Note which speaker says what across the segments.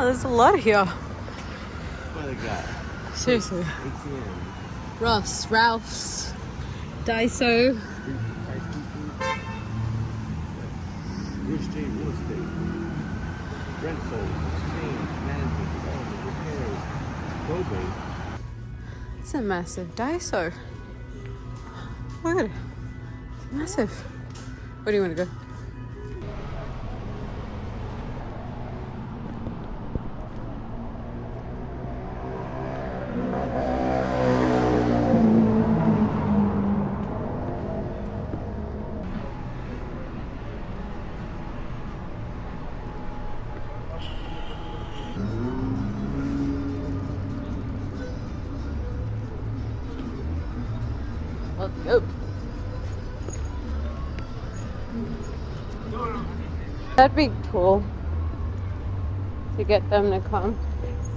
Speaker 1: Wow, there's a lot here.
Speaker 2: What they got?
Speaker 1: Seriously.
Speaker 2: ATM.
Speaker 1: Ross, Ralph's, Daiso.
Speaker 2: Real estate. Rentals, exchange, management, development, repairs, probate.
Speaker 1: It's a massive Daiso. Look at it. It's massive. Where do you want to go? Let's go. That'd be cool to get them to come.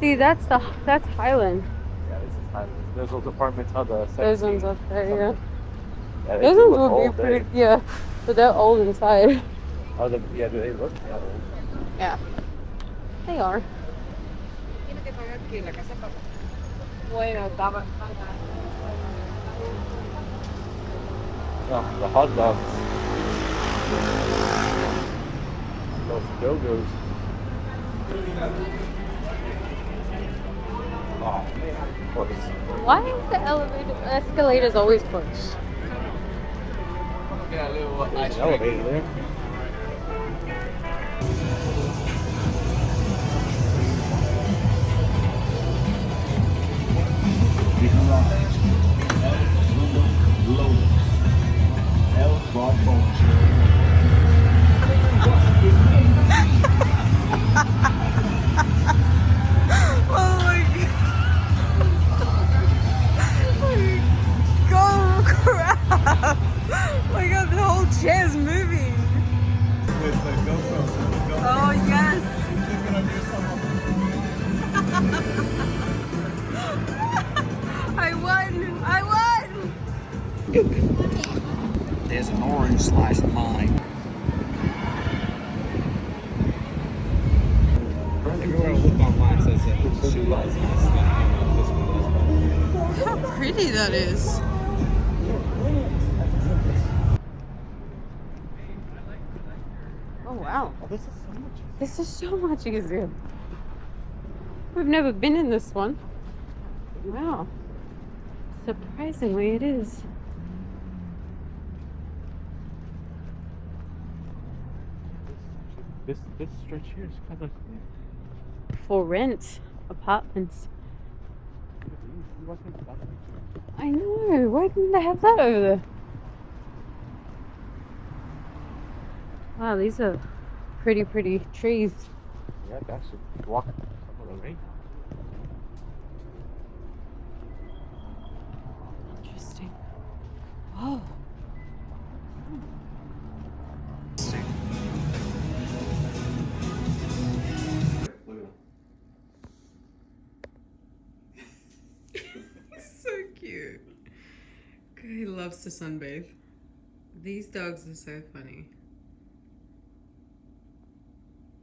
Speaker 1: See, that's Highland.
Speaker 2: Yeah, this is Highland. There's those apartments on the second.
Speaker 1: Those ones up there, yeah.
Speaker 2: Yeah,
Speaker 1: those ones would be pretty, yeah, but they're old inside.
Speaker 2: Oh, yeah, do they look that old?
Speaker 1: Yeah, they are.
Speaker 2: Oh, the hot dogs. Those Dogos. Oh, of course.
Speaker 1: Why is the escalators always closed?
Speaker 2: There's an elevator there.
Speaker 1: Oh my god! Go crap! Oh my god, the whole chair's moving.
Speaker 2: With the GoPro.
Speaker 1: Oh yes! I won! I won!
Speaker 2: There's an orange slice of mine. Everywhere I look online says that shoe lights and this one is.
Speaker 1: How pretty that is. Oh wow.
Speaker 2: Oh, this is so much.
Speaker 1: This is so much easier. We've never been in this one. Wow. Surprisingly, it is.
Speaker 2: This stretch here is kind of.
Speaker 1: For rent apartments. I know. Why didn't they have that over there? Wow, these are pretty trees.
Speaker 2: Yeah, I should walk some of the rain.
Speaker 1: Interesting. Oh. So cute. He loves to sunbathe. These dogs are so funny.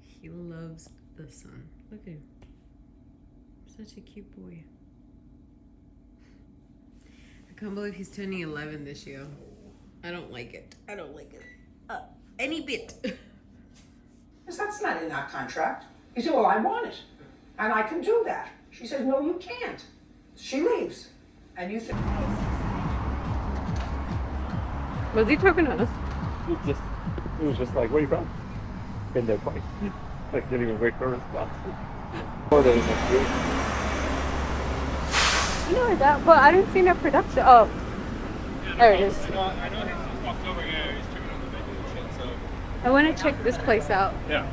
Speaker 1: He loves the sun. Look at him. Such a cute boy. I can't believe he's turning 11 this year. I don't like it. I don't like it. Any bit.
Speaker 3: Because that's not in our contract. He said, well, I want it. And I can do that. She says, no, you can't. She leaves. And you think...
Speaker 1: Was he talking to us?
Speaker 2: It was just like, where are you from? Been there twice. Like, didn't even wait for a response. Oh, there's a few.
Speaker 1: You know that, but I didn't see no production. Oh,
Speaker 4: Yeah,
Speaker 1: there it is.
Speaker 4: I know he's just walked over here. He's checking on the menu and shit. So
Speaker 1: I want to check this place out.
Speaker 4: yeah.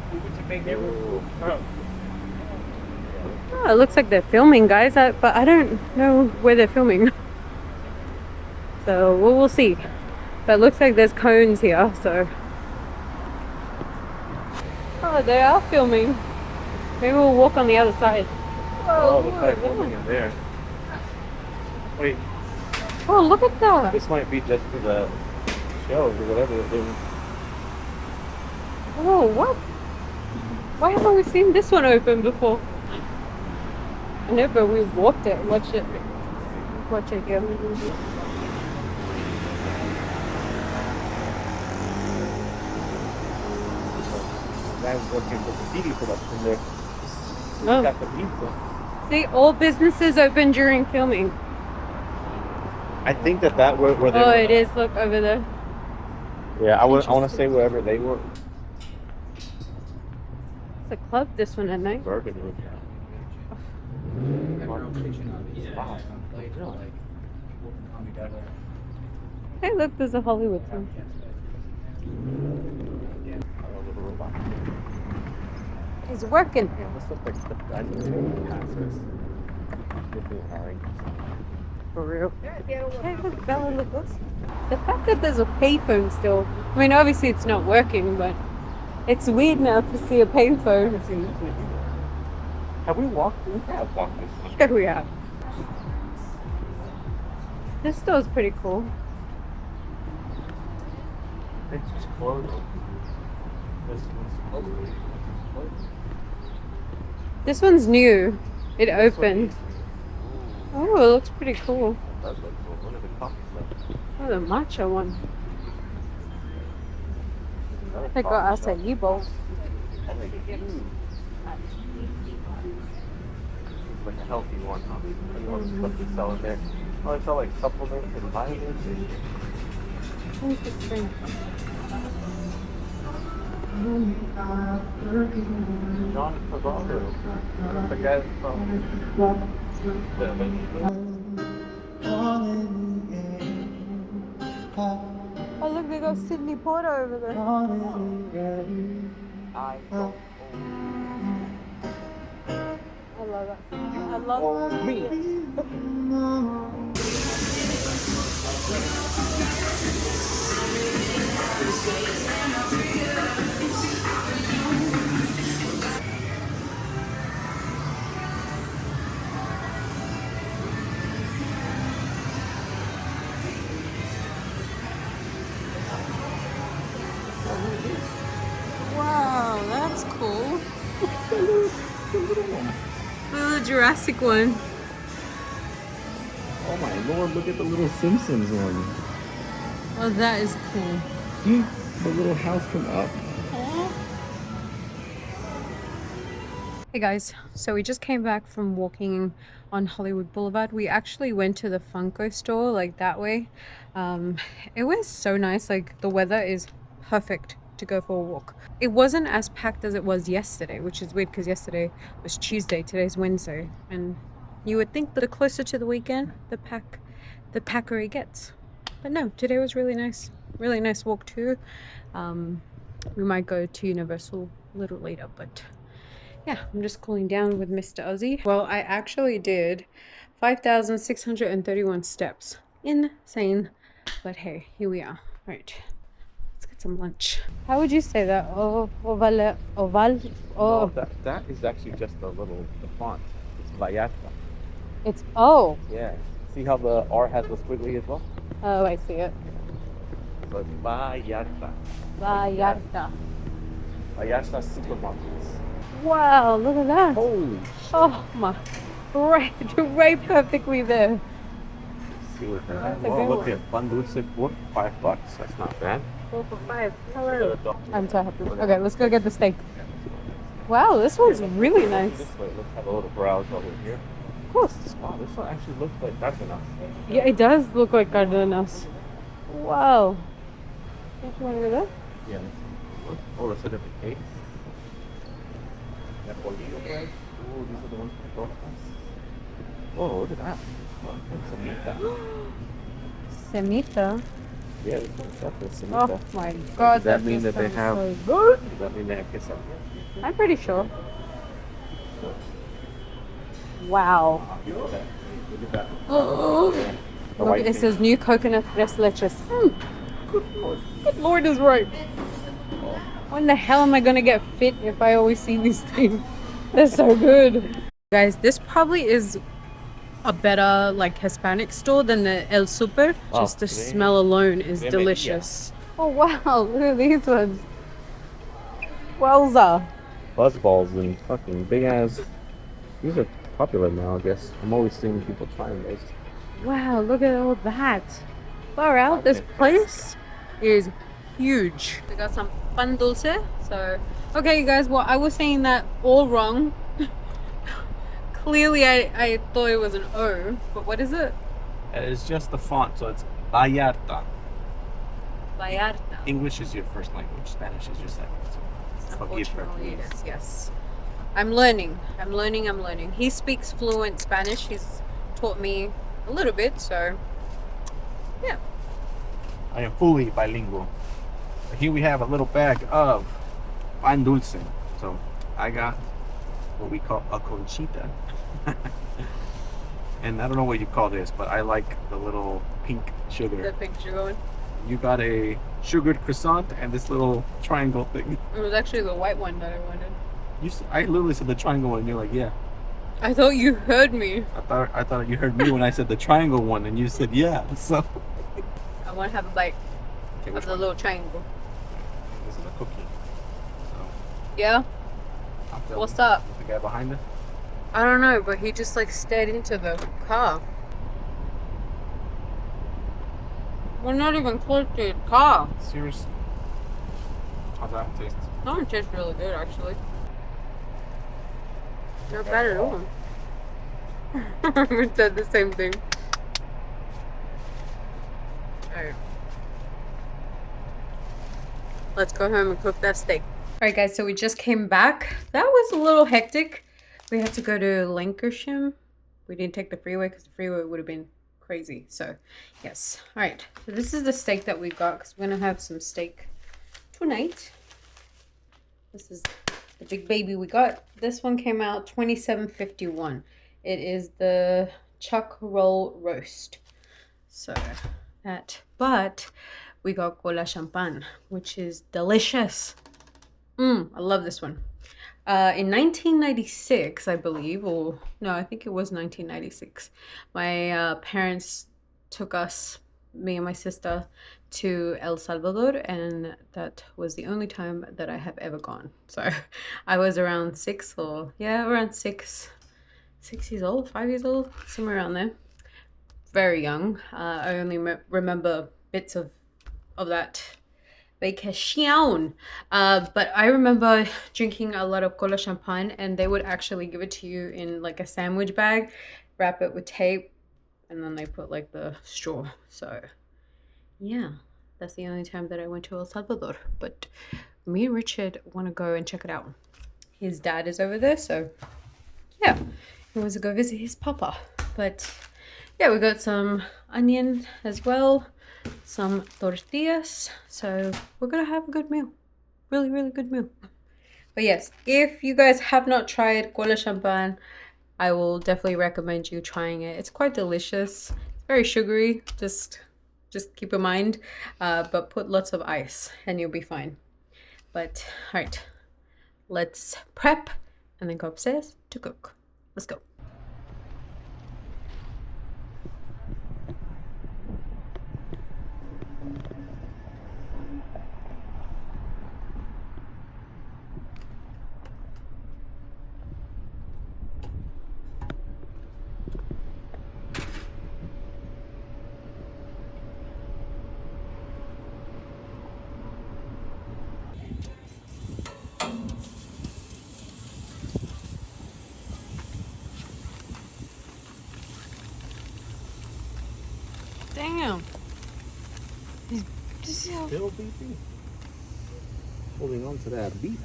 Speaker 2: Oh.
Speaker 1: Oh, it looks like they're filming, guys, but I don't know where they're filming. So we'll see. But it looks like there's cones here, so. Oh, they are filming. Maybe we'll walk on the other side.
Speaker 2: Oh, looks like filming in there. Wait,
Speaker 1: Oh, look at that.
Speaker 2: this might be just for the shows or whatever they're doing.
Speaker 1: Oh, what? Why haven't we seen this one open before? I know, but we walked it. Watch it. Watch it here.
Speaker 2: Guys working for the CD production there.
Speaker 1: Oh.
Speaker 2: Got the pizza.
Speaker 1: See, all businesses open during filming.
Speaker 2: I think that where they
Speaker 1: Oh,
Speaker 2: were.
Speaker 1: it is. Look over there.
Speaker 2: Yeah, I want to say wherever they were.
Speaker 1: It's a club, this one at night.
Speaker 2: Burgundy. Wow.
Speaker 1: Hey, look, there's a Hollywood sign. He's working.
Speaker 2: Yeah, this looks like the passes.
Speaker 1: For real. Hey, look, Bella, look this. The fact that there's a payphone still. I mean, obviously it's not working, but it's weird now to see a payphone.
Speaker 2: Have we walked? We have walked this one.
Speaker 1: Here we are. This store's pretty cool.
Speaker 2: It's just closed. This one's closed.
Speaker 1: This one's new. It opened. Oh, it looks pretty cool.
Speaker 2: That looks cool. What are the coffee stuff?
Speaker 1: Oh, the matcha one. They got us at U-Bowl.
Speaker 2: It's like a healthy one, huh? And all the stuff they sell in there. Oh, they sell like supplements and vitamins.
Speaker 1: Interesting.
Speaker 2: John Favaro. The guy from
Speaker 1: Oh, look, they got Sydney Porter over there.
Speaker 2: I don't
Speaker 1: I love it. I love
Speaker 2: me.
Speaker 1: Wow, that's cool. The Jurassic one.
Speaker 2: Oh my lord, look at the little Simpsons one.
Speaker 1: Oh, that is cool.
Speaker 2: The little house from Up.
Speaker 1: Hey guys, so we just came back from walking on Hollywood Boulevard. We actually went to the Funko store, like that way. It was so nice. Like, the weather is perfect to go for a walk. It wasn't as packed as it was yesterday, which is weird because yesterday was Tuesday, today's Wednesday, and you would think that the closer to the weekend, the packer it gets. But no, today was really nice walk too. We might go to Universal a little later, but yeah, I'm just cooling down with Mr. OZZIE. Well, I actually did 5,631 steps. Insane, but hey, here we are. Right, let's get some lunch. How would you say that? Oh, oval. Oh,
Speaker 2: No, that is actually just the font. It's Vallarta.
Speaker 1: it's oh.
Speaker 2: Yeah. See how the R has the squiggly as well?
Speaker 1: Oh, I see it.
Speaker 2: So it's Vallarta.
Speaker 1: Vallarta.
Speaker 2: Vallarta supermarkets.
Speaker 1: Wow, look at that.
Speaker 2: Holy
Speaker 1: Oh my, right perfectly there.
Speaker 2: see what that
Speaker 1: That's
Speaker 2: is.
Speaker 1: a
Speaker 2: Oh,
Speaker 1: good
Speaker 2: look
Speaker 1: one.
Speaker 2: at Bun Dulce for $5. That's not bad.
Speaker 1: 4 for 5. Hello. I'm so happy. Okay, let's go get the steak. Wow, this one's really nice.
Speaker 2: This way, let's have a little browse over here.
Speaker 1: Of course.
Speaker 2: Wow, this one actually looks like Cardenas.
Speaker 1: Yeah, it does look like Cardenas. Wow. Don't you want to go there?
Speaker 2: Yeah. Oh, that's a different case. That bolillo bread. Oh, these are the ones for tortas. Oh, look at that. Oh,
Speaker 1: Semita.
Speaker 2: yeah, this one's definitely
Speaker 1: Oh
Speaker 2: semita.
Speaker 1: my god.
Speaker 2: Does that mean that they
Speaker 1: sounds
Speaker 2: have?
Speaker 1: so good.
Speaker 2: Does that mean they have quesadillas?
Speaker 1: I'm pretty sure. Wow.
Speaker 2: Look at that.
Speaker 1: Look,
Speaker 2: The white
Speaker 1: it
Speaker 2: thing.
Speaker 1: says new coconut tres leches. Good lord is right. When the hell am I gonna get fit if I always see these things? They're so good. Guys, this probably is a better like Hispanic store than the El Super.
Speaker 2: Oh,
Speaker 1: Just the
Speaker 2: they-
Speaker 1: smell alone is
Speaker 2: they make-
Speaker 1: delicious. Oh wow, look at these ones. Wowza.
Speaker 2: buzz balls and fucking big ass. These are popular now, I guess. I'm always seeing people trying those.
Speaker 1: Wow, look at all that. Far out, this place is huge. We got some pan dulce. So, okay, you guys, well, I was saying that all wrong. Clearly, I thought it was an O, but what is it?
Speaker 2: It's just the font, so it's Vallarta.
Speaker 1: Vallarta.
Speaker 2: English is your first language, Spanish is your second. So forgive her,
Speaker 1: Unfortunately,
Speaker 2: please.
Speaker 1: yes. I'm learning. I'm learning. He speaks fluent Spanish. He's taught me a little bit, so yeah.
Speaker 2: I am fully bilingual. Here we have a little bag of pan dulce. So I got what we call a conchita. And I don't know what you call this, but I like the little pink sugar.
Speaker 1: The pink sugar one.
Speaker 2: You got a sugared croissant and this little triangle thing.
Speaker 1: It was actually the white one that I wanted.
Speaker 2: I literally said the triangle one, and you're like, yeah.
Speaker 1: I thought you heard me.
Speaker 2: I thought you heard me when I said the triangle one, and you said yeah. So
Speaker 1: I want to have a bite
Speaker 2: okay,
Speaker 1: of
Speaker 2: which
Speaker 1: the
Speaker 2: one?
Speaker 1: little triangle.
Speaker 2: This is a cookie. So
Speaker 1: Yeah?
Speaker 2: I'll tell
Speaker 1: What's
Speaker 2: you.
Speaker 1: up?
Speaker 2: The guy behind it.
Speaker 1: I don't know, but he just like stared into the car. We're not even close to the car.
Speaker 2: Seriously. How's that taste?
Speaker 1: That one tastes really good, actually. Not bad at all. We said the same thing. Alright. Let's go home and cook that steak. Alright guys, so we just came back. That was a little hectic. We had to go to Lancashire. We didn't take the freeway because the freeway would have been crazy. So, yes. Alright, so this is the steak that we got because we're going to have some steak tonight. This is the big baby we got. This one came out $27.51. It is the chuck roll roast. So that, but we got cola champagne, which is delicious. I love this one. In 1996, I believe, or no, I think it was 1996. My parents took us, me and my sister, to El Salvador, and that was the only time that I have ever gone. So I was around 6 around 6 years old, 5 years old, somewhere around there. Very young. I only remember bits of that vacation. But I remember drinking a lot of cola champagne, and they would actually give it to you in like a sandwich bag, wrap it with tape, and then they put like the straw. So yeah, that's the only time that I went to El Salvador. But me and Richard want to go and check it out. His dad is over there, so yeah, he wants to go visit his papa. But yeah, we got some onion as well, some tortillas. So we're gonna have a good meal. Really, really good meal. But yes, if you guys have not tried cola champagne, I will definitely recommend you trying it. It's quite delicious. It's very sugary. Just keep in mind, but put lots of ice and you'll be fine. But all right, let's prep and then go upstairs to cook. Let's go. Damn.
Speaker 2: Still beeping. Holding on to that beep.